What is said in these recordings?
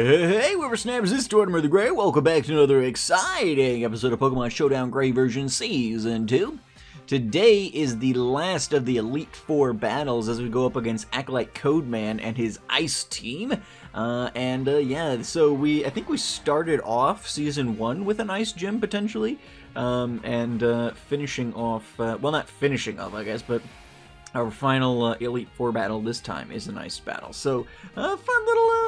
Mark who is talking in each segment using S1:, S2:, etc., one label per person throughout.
S1: Hey, whippersnappers, this is Tortimer the Grey. Welcome back to another exciting episode of Pokemon Showdown Grey version Season 2. Today is the last of the Elite Four battles as we go up against Acolyte Codeman and his Ice team. Yeah, so I think we started off Season 1 with an Ice Gym, potentially. Finishing off, well, not finishing off, I guess, but our final Elite Four battle this time is an Ice battle. So, fun little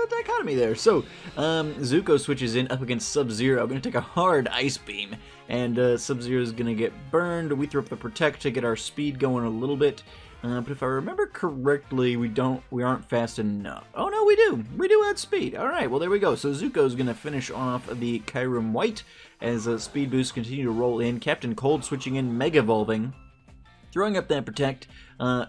S1: dichotomy there. So, Zuko switches in up against Sub-Zero. I'm going to take a hard Ice Beam, and Sub-Zero is going to get burned. We throw up the Protect to get our speed going a little bit. But if I remember correctly, we aren't fast enough. Oh no, we do. We do add speed. All right, well there we go. So Zuko's going to finish off the Kyurem White as speed boosts continue to roll in. Captain Cold switching in, Mega Evolving. Throwing up that Protect,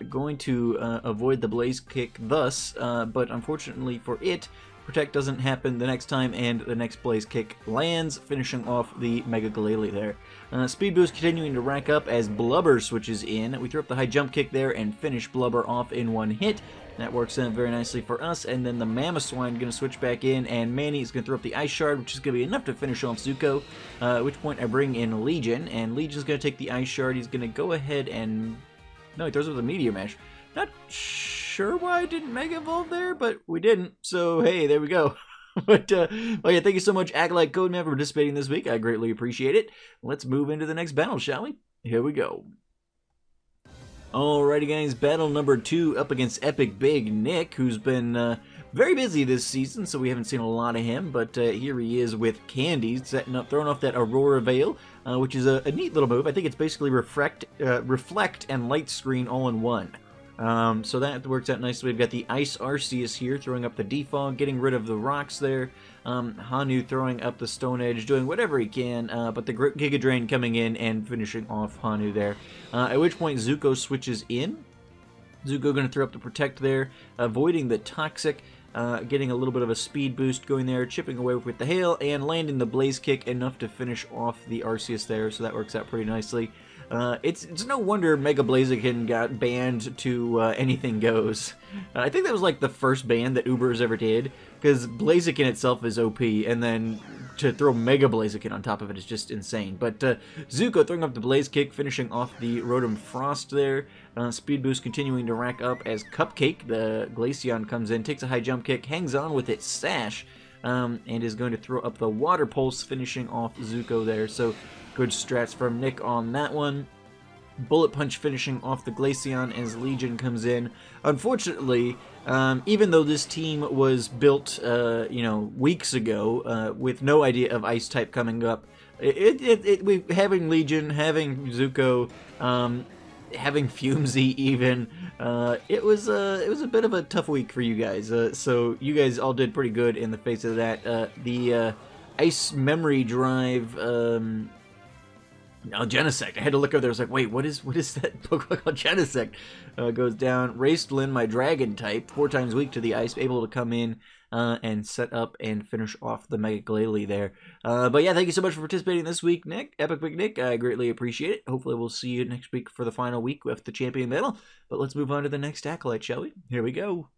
S1: going to avoid the Blaze Kick thus, but unfortunately for it, Protect doesn't happen the next time, and the next Blaze Kick lands, finishing off the Mega Glalie there. Speed Boost continuing to rack up as Blubber switches in. We throw up the High Jump Kick there and finish Blubber off in one hit. That works out very nicely for us, and then the Mamoswine going to switch back in, and Manny is going to throw up the Ice Shard, which is going to be enough to finish off Zuko, at which point I bring in Legion, and Legion's going to take the Ice Shard. He's going to go ahead and... No, he throws up the Meteor Mash. Not sure why I didn't Mega Evolve there, but we didn't, so hey, there we go. But, well, yeah, thank you so much, Acolyte Codeman, for participating this week. I greatly appreciate it. Let's move into the next battle, shall we? Here we go. Alrighty guys, battle number 2 up against Epic Big Nick, who's been very busy this season, so we haven't seen a lot of him, but here he is with Candy, setting up, throwing off that Aurora Veil, which is a neat little move. I think it's basically Reflect and Light Screen all in one. So that works out nicely. We've got the Ice Arceus here, throwing up the Defog, getting rid of the rocks there. Hanu throwing up the Stone Edge, doing whatever he can, but the Giga Drain coming in and finishing off Hanu there. At which point Zuko switches in. Zuko going to throw up the Protect there, avoiding the Toxic, getting a little bit of a speed boost going there, chipping away with the Hail, and landing the Blaze Kick enough to finish off the Arceus there, so that works out pretty nicely. It's no wonder Mega Blaziken got banned to Anything Goes. I think that was like the first ban that Ubers ever did, because Blaziken itself is OP, and then to throw Mega Blaziken on top of it is just insane. But Zuko throwing up the Blaze Kick, finishing off the Rotom Frost there. Speed Boost continuing to rack up as Cupcake, the Glaceon, comes in, takes a High Jump Kick, hangs on with its Sash, and is going to throw up the Water Pulse, finishing off Zuko there. So good strats from Nick on that one. Bullet Punch finishing off the Glaceon as Legion comes in. Unfortunately, even though this team was built, weeks ago, with no idea of Ice type coming up, having Legion, having Zuko, having Fumesy even, it was a bit of a tough week for you guys. So you guys all did pretty good in the face of that. The Ice Memory Drive. No, Genesect. I had to look over there. I was like, wait, what is that Pokemon called Genesect? Goes down. Raistlin, my Dragon type, 4 times weak to the Ice, able to come in and set up and finish off the Mega Glalie there. But yeah, thank you so much for participating this week, Nick. Epic Big Nick. I greatly appreciate it. Hopefully we'll see you next week for the final week with the Champion Battle. But let's move on to the next Acolyte, shall we? Here we go.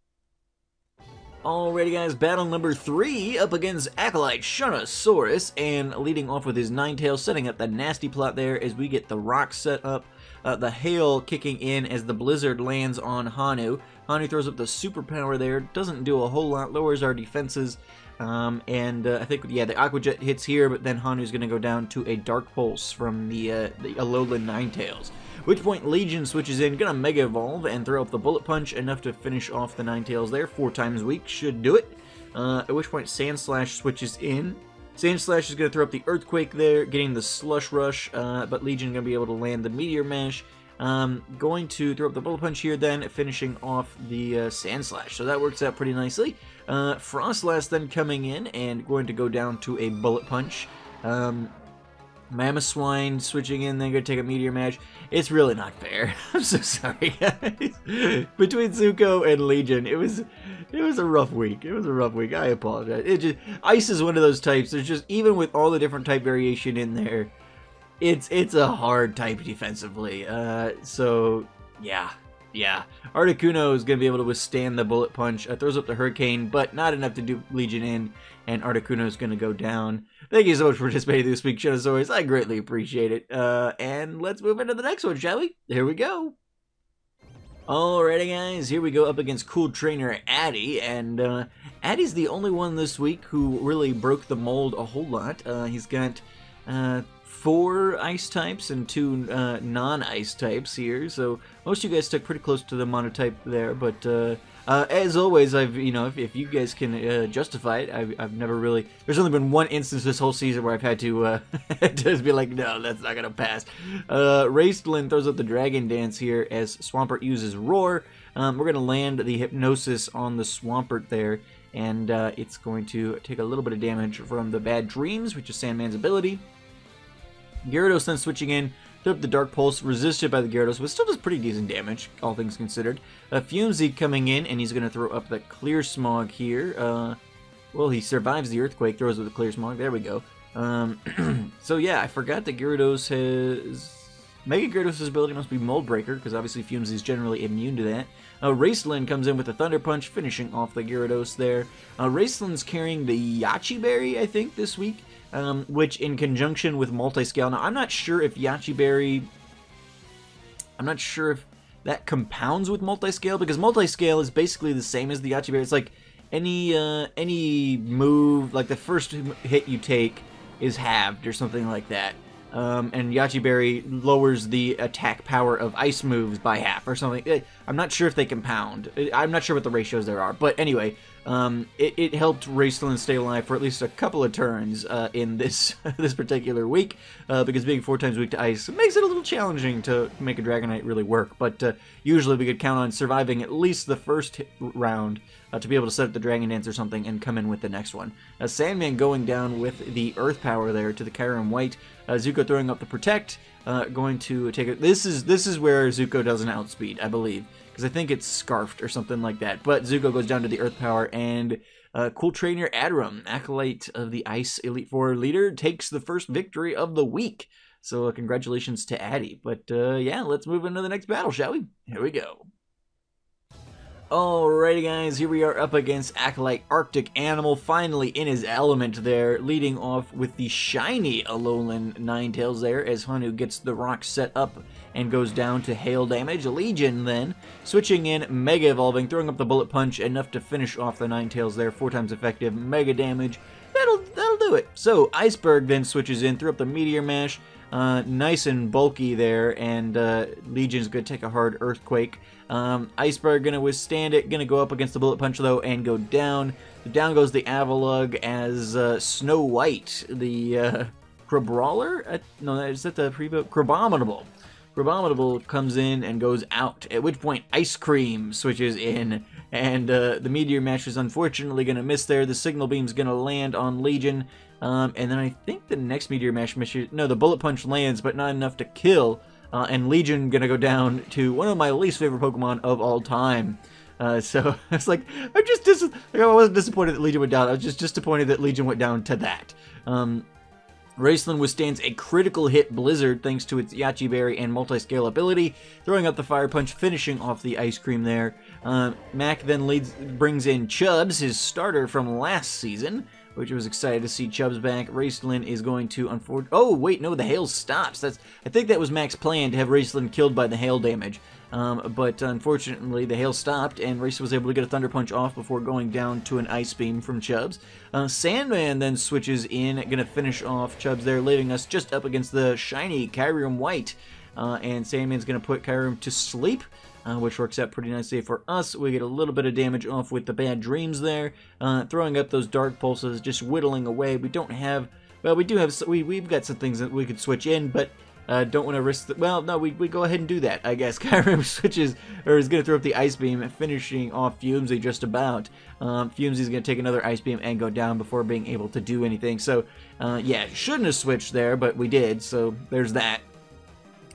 S1: Alrighty guys, battle number 3 up against Acolyte Shunosaurus, and leading off with his Ninetales, setting up the nasty plot there as we get the rock set up, the Hail kicking in as the Blizzard lands on Hanu. Hanu throws up the Superpower there, doesn't do a whole lot, lowers our defenses, I think, yeah, the Aqua Jet hits here, but then Hanu's going to go down to a Dark Pulse from the Alolan Ninetales. At which point Legion switches in, gonna Mega Evolve and throw up the Bullet Punch, enough to finish off the Ninetales there. 4 times weak, should do it. At which point Sandslash switches in. Sandslash is gonna throw up the Earthquake there, getting the Slush Rush, but Legion gonna be able to land the Meteor Mash. Going to throw up the Bullet Punch here then, finishing off the Sandslash. So that works out pretty nicely. Frostlass then coming in and going to go down to a Bullet Punch. Mamoswine switching in, then going to take a Meteor Mash. It's really not fair. I'm so sorry, guys. Between Zuko and Legion, it was a rough week. It was a rough week. I apologize. Ice is one of those types. There's just, even with all the different type variation in there, it's a hard type defensively. So yeah, yeah, Articuno is going to be able to withstand the bullet punch. Throws up the Hurricane, but not enough to do Legion in, and Articuno is going to go down. Thank you so much for participating this week, Showdown. I greatly appreciate it. And let's move into the next one, shall we? Here we go. Alrighty, guys, here we go up against Cool Trainer Addy, and Addy's the only one this week who really broke the mold a whole lot. He's got 4 ice types and 2 non-ice types here, so most of you guys stuck pretty close to the monotype there, but as always, if you guys can justify it, I've never really, there's only been one instance this whole season where I've had to just be like, no, that's not gonna pass. Raistlin throws up the Dragon Dance here as Swampert uses Roar. We're gonna land the Hypnosis on the Swampert there, and it's going to take a little bit of damage from the Bad Dreams, which is Sandman's ability. Gyarados then switching in, threw up the Dark Pulse, resisted by the Gyarados, but still does pretty decent damage, all things considered. Fumesy coming in, and he's going to throw up the Clear Smog here. Well, he survives the Earthquake, throws up the Clear Smog, there we go. So yeah, I forgot that Gyarados has... Mega Gyarados' ability must be Mold Breaker, because obviously Fumesy is generally immune to that. Raceland comes in with a Thunder Punch, finishing off the Gyarados there. Raceland's carrying the Yachi Berry, I think, this week. Which in conjunction with Multiscale, now I'm not sure if Yachi Berry, I'm not sure if that compounds with Multiscale, because Multiscale is basically the same as the Yachi Berry. It's like any move, like the first hit you take is halved or something like that. And Yachi Berry lowers the attack power of ice moves by half or something. I'm not sure if they compound. I'm not sure what the ratios there are. But anyway, it helped Raceland stay alive for at least a couple of turns in this this particular week, because being 4 times weak to ice makes it a little challenging to make a Dragonite really work. But usually we could count on surviving at least the first round to be able to set up the Dragon Dance or something and come in with the next one. Sandman going down with the Earth Power there to the Kyurem White. Zuko throwing up the Protect, going to take it. This is where Zuko does an outspeed, I believe, because I think it's Scarfed or something like that. But Zuko goes down to the Earth Power, and Cool Trainer Adram, Acolyte of the Ice Elite Four leader, takes the first victory of the week. So congratulations to Addy. But yeah, let's move into the next battle, shall we? Here we go. Alrighty, guys, here we are up against Acolyte Arctic Animal, finally in his element there, leading off with the shiny Alolan Ninetales there, as Hanu gets the rock set up and goes down to hail damage. Legion then, switching in, Mega Evolving, throwing up the Bullet Punch, enough to finish off the Ninetales there, 4 times effective, Mega damage. That'll do it. So, Iceberg then switches in, threw up the Meteor Mash, nice and bulky there, and Legion's going to take a hard Earthquake. Iceberg going to withstand it, going to go up against the Bullet Punch though, and go down. Down goes the Avalugg as Snow White, the Crabrawler? No, is that the pre-vote? Crabominable. Crabominable comes in and goes out, at which point Ice Cream switches in, and the Meteor Mash is unfortunately going to miss there. The Signal Beam's going to land on Legion, and then I think the next Meteor Mash misses, no, the Bullet Punch lands, but not enough to kill, and Legion going to go down to one of my least favorite Pokemon of all time. So it's like, I wasn't disappointed that Legion went down, I was just disappointed that Legion went down to that. Raceland withstands a critical hit Blizzard thanks to its Yachi Berry and Multiscale ability, throwing up the Fire Punch, finishing off the Ice Cream there. Mac then brings in Chubbs, his starter from last season, which I was excited to see Chubbs back. Raceland is going to oh wait, no, the hail stops. I think that was Mac's plan, to have Raceland killed by the hail damage. But unfortunately the hail stopped and Raceland was able to get a Thunder Punch off before going down to an Ice Beam from Chubbs. Sandman then switches in, gonna finish off Chubbs there, leaving us just up against the shiny Kyurem White. And Sandman's gonna put Kyurem to sleep, which works out pretty nicely for us. We get a little bit of damage off with the Bad Dreams there, throwing up those Dark Pulses, just whittling away. We don't have, well, we do have, we've got some things that we could switch in, but don't want to risk, well, no, we go ahead and do that, I guess. Kyurem switches, or is going to throw up the Ice Beam, finishing off Fumesy just about. Fumesy's going to take another Ice Beam and go down before being able to do anything. So, yeah, shouldn't have switched there, but we did, so there's that.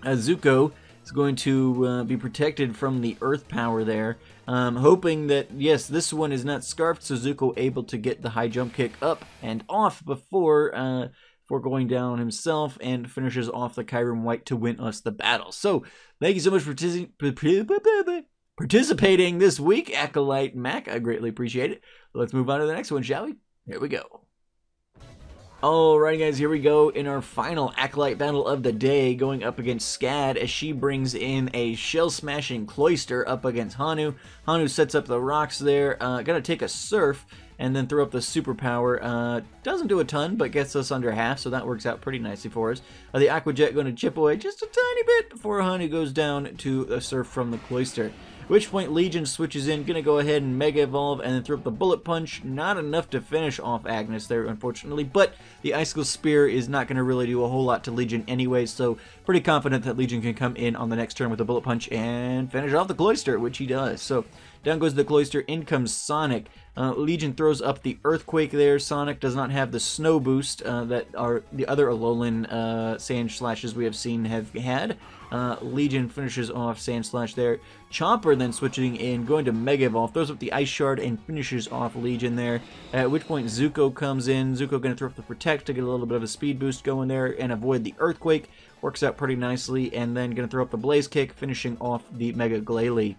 S1: Zuko is going to be protected from the Earth Power there. Hoping that, yes, this one is not Scarfed, so Zuko able to get the high jump kick up and off before going down himself, and finishes off the Kyurem White to win us the battle. So, thank you so much for participating this week, Acolyte Mac. I greatly appreciate it. Let's move on to the next one, shall we? Here we go. Alright guys, here we go in our final Acolyte battle of the day, going up against Scad as she brings in a shell-smashing Cloyster up against Hanu. Hanu sets up the rocks there, gonna take a Surf and then throw up the superpower. Doesn't do a ton, but gets us under half, so that works out pretty nicely for us. The Aqua Jet going to chip away just a tiny bit before Hanu goes down to a Surf from the Cloyster. At which point Legion switches in, gonna go ahead and Mega Evolve and then throw up the Bullet Punch. Not enough to finish off Agnes there, unfortunately, but the Icicle Spear is not gonna really do a whole lot to Legion anyway, so pretty confident that Legion can come in on the next turn with a Bullet Punch and finish off the Cloyster, which he does. So down goes the Cloyster, in comes Sonic. Legion throws up the Earthquake there. Sonic does not have the Snow Boost that are the other Alolan Sand Slashes we have seen have had. Legion finishes off Sand Slash there. Chomper then switching in, going to Mega Evolve, throws up the Ice Shard and finishes off Legion there. At which point Zuko comes in. Zuko going to throw up the Protect to get a little bit of a speed boost going there and avoid the Earthquake. Works out pretty nicely, and then going to throw up the Blaze Kick, finishing off the Mega Glalie.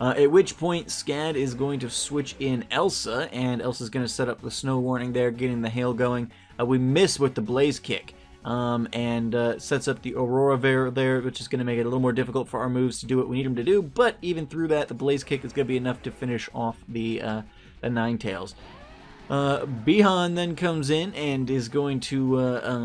S1: At which point Scad is going to switch in Elsa, and Elsa's going to set up the Snow Warning there, getting the Hail going. We miss with the Blaze Kick, and sets up the Aurora Veil there, which is going to make it a little more difficult for our moves to do what we need them to do, but even through that, the Blaze Kick is going to be enough to finish off the Ninetales. Bihan then comes in and is going to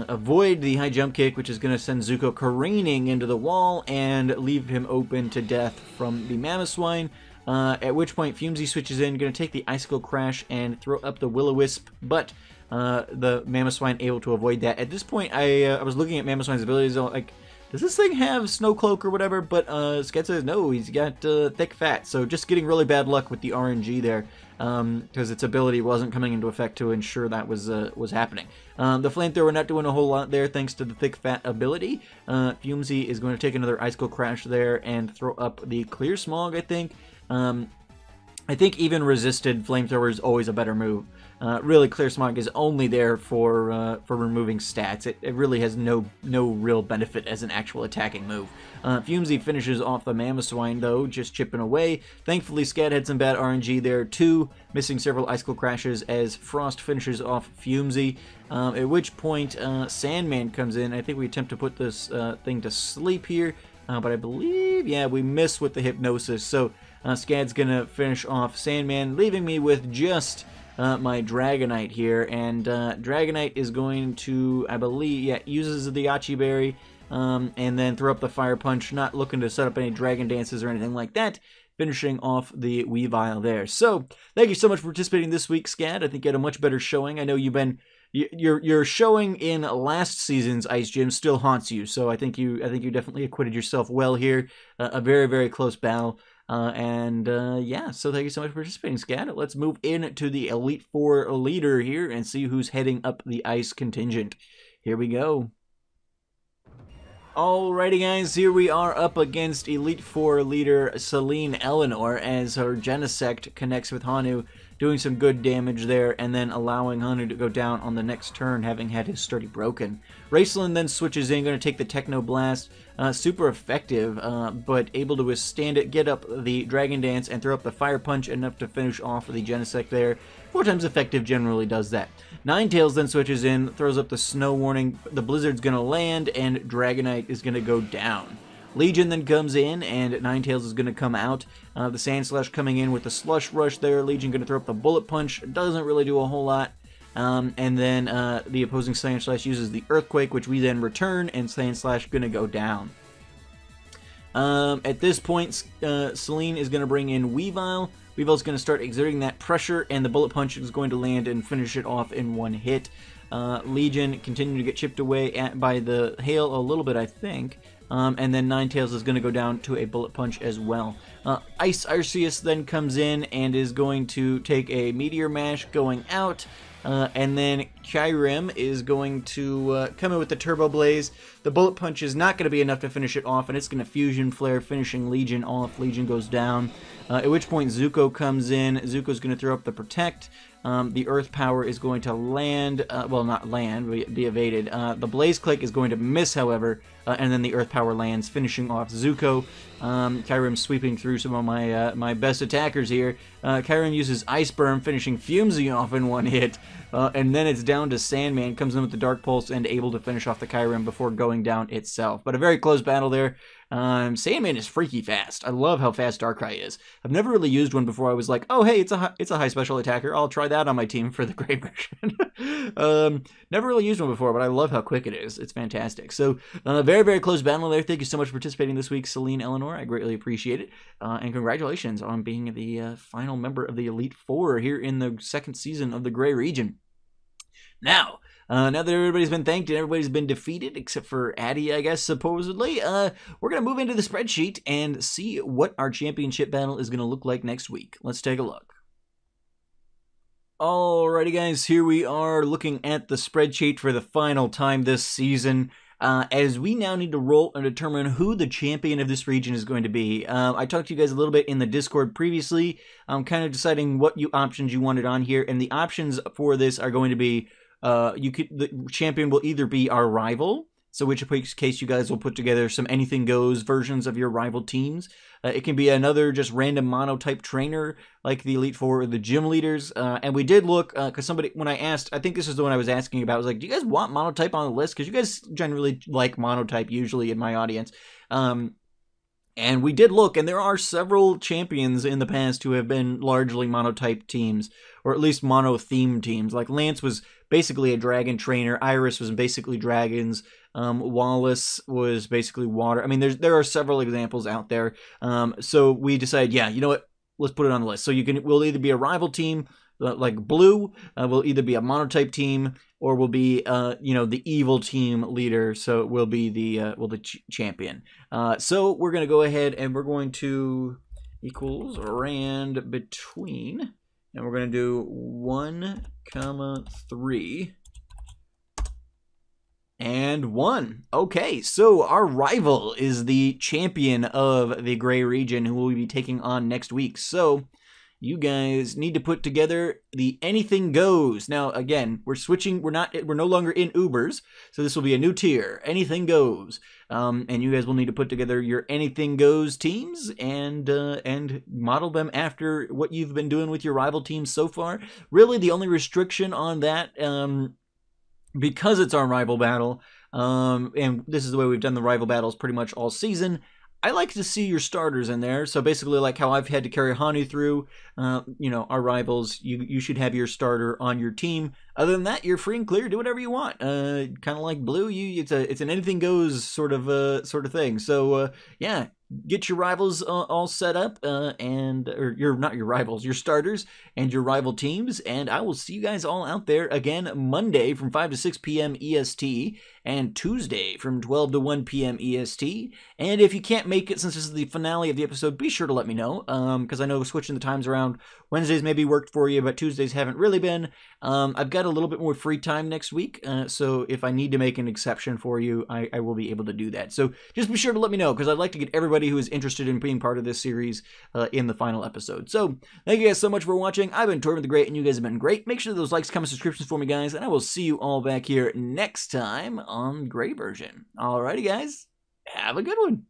S1: avoid the high jump kick, which is going to send Zuko careening into the wall and leave him open to death from the Mamoswine. At which point Fumsy switches in, going to take the Icicle Crash and throw up the Will-O-Wisp, but the Mamoswine able to avoid that. At this point, I was looking at Mamoswine's abilities, like, does this thing have Snow Cloak or whatever? But Scad says no, he's got thick fat. So just getting really bad luck with the RNG there, because its ability wasn't coming into effect to ensure that was happening. The Flamethrower not doing a whole lot there thanks to the thick fat ability. Fumsy is going to take another Icicle Crash there and throw up the Clear Smog, I think. I think even resisted Flamethrower is always a better move. Really, Clear Smog is only there for removing stats. It really has no real benefit as an actual attacking move. Fumsy finishes off the Mamoswine, though, just chipping away. Thankfully, Scad had some bad RNG there, too, missing several Icicle Crashes as Frost finishes off Fumsy. At which point, Sandman comes in. I think we attempt to put this thing to sleep here, but I believe, yeah, we miss with the Hypnosis. So Scad's going to finish off Sandman, leaving me with just my Dragonite here, and Dragonite is going to, I believe, yeah, uses the Yachi Berry, and then throw up the Fire Punch, not looking to set up any Dragon Dances or anything like that, finishing off the Weavile there. So, thank you so much for participating this week, Scad. I think you had a much better showing. I know you've been, your showing in last season's Ice Gym still haunts you, so I think you definitely acquitted yourself well here. A very, very close battle. Yeah, so thank you so much for participating, Scad. Let's move into the Elite Four leader here and see who's heading up the ice contingent. Here we go. Alrighty guys, here we are up against Elite Four leader Celine Eleanor as her Genesect connects with Hanu, doing some good damage there, and then allowing Hanu to go down on the next turn, having had his sturdy broken. Raceland then switches in, going to take the Techno Blast, super effective, but able to withstand it, get up the Dragon Dance, and throw up the Fire Punch, enough to finish off the Genesect there. 4 times effective generally does that. Ninetales then switches in, throws up the Snow Warning, the Blizzard's going to land, and Dragonite is going to go down. Legion then comes in, and Ninetales is going to come out. The Sand Slash coming in with the Slush Rush there. Legion going to throw up the Bullet Punch. Doesn't really do a whole lot. And then the opposing Sand Slash uses the Earthquake, which we then return, and Sand Slash going to go down. At this point, Celine is going to bring in Weavile. Weavile's going to start exerting that pressure, and the Bullet Punch is going to land and finish it off in one hit. Legion continuing to get chipped away by the Hail a little bit, I think. And then Ninetales is going to go down to a Bullet Punch as well. Ice Arceus then comes in and is going to take a Meteor Mash going out. And then Kyurem is going to come in with the Turbo Blaze. The Bullet Punch is not going to be enough to finish it off, and it's going to Fusion Flare, finishing Legion off. Legion goes down. At which point Zuko comes in. Zuko's going to throw up the Protect. the Earth Power is going to land, well, not land, be evaded. The Blaze Click is going to miss, however, and then the Earth Power lands, finishing off Zuko. Kyurem sweeping through some of my best attackers here. Kyurem uses Ice Berm, finishing Fumzy off in one hit, and then it's down to Sandman, comes in with the Dark Pulse and able to finish off the Kyurem before going down itself. But a very close battle there. Sandman is freaky fast. I love how fast Darkrai is. I've never really used one before. I was like, oh hey, it's a high special attacker. I'll try that on my team for the gray version. Never really used one before, but I love how quick it is. It's fantastic. So very, very close battle there. Thank you so much for participating this week, Celine Eleanor. I greatly appreciate it. And congratulations on being the final member of the Elite Four here in the second season of the Gray region. Now that everybody's been thanked and everybody's been defeated, except for Addy, I guess, supposedly, we're going to move into the spreadsheet and see what our championship battle is going to look like next week. Let's take a look. Alrighty, guys, here we are looking at the spreadsheet for the final time this season. As we now need to roll and determine who the champion of this region is going to be. I talked to you guys a little bit in the Discord previously. I'm kind of deciding what options you wanted on here, and the options for this are going to be the champion will either be our rival, so which case you guys will put together some anything goes versions of your rival teams. It can be another just random mono type trainer like the Elite Four or the gym leaders. And we did look, because somebody, when I asked, I think this is the one I was asking about, I was like, do you guys want mono type on the list? Because you guys generally like mono type usually in my audience. And we did look, and there are several champions in the past who have been largely monotype teams, or at least mono-themed teams. Like Lance was basically a dragon trainer, Iris was basically dragons, Wallace was basically water. I mean, there are several examples out there. So we decided, yeah, you know what? Let's put it on the list. So we'll either be a rival team, like Blue, will either be a monotype team, or will be, the evil team leader. So it will be the champion. So we're going to go ahead and we're going to equals rand between, and we're going to do 1, 3, and 1. Okay, so our rival is the champion of the Gray region who we'll be taking on next week. So you guys need to put together the anything goes. Now, again, we're switching. We're no longer in Ubers, so this will be a new tier. Anything goes, and you guys will need to put together your anything goes teams and model them after what you've been doing with your rival teams so far. Really, the only restriction on that, because it's our rival battle, and this is the way we've done the rival battles pretty much all season. I like to see your starters in there. So basically, like how I've had to carry Hanu through, our rivals, you should have your starter on your team. Other than that, you're free and clear. Do whatever you want. Kind of like Blue, it's an anything goes sort of thing. So yeah, get your rivals all set up, or not your rivals, your starters and your rival teams. And I will see you guys all out there again Monday from 5 to 6 p.m. EST and Tuesday from 12 to 1 p.m. EST. And if you can't make it, since this is the finale of the episode, be sure to let me know, because I know switching the times around, Wednesdays maybe worked for you, but Tuesdays haven't really been. I've got a little bit more free time next week, so if I need to make an exception for you, I will be able to do that. So just be sure to let me know, because I'd like to get everybody who is interested in being part of this series in the final episode. So thank you guys so much for watching. I've been Tortimer the Great, and you guys have been great. Make sure those likes, comments, subscriptions for me, guys, and I will see you all back here next time on Gray version. Alrighty, guys. Have a good one.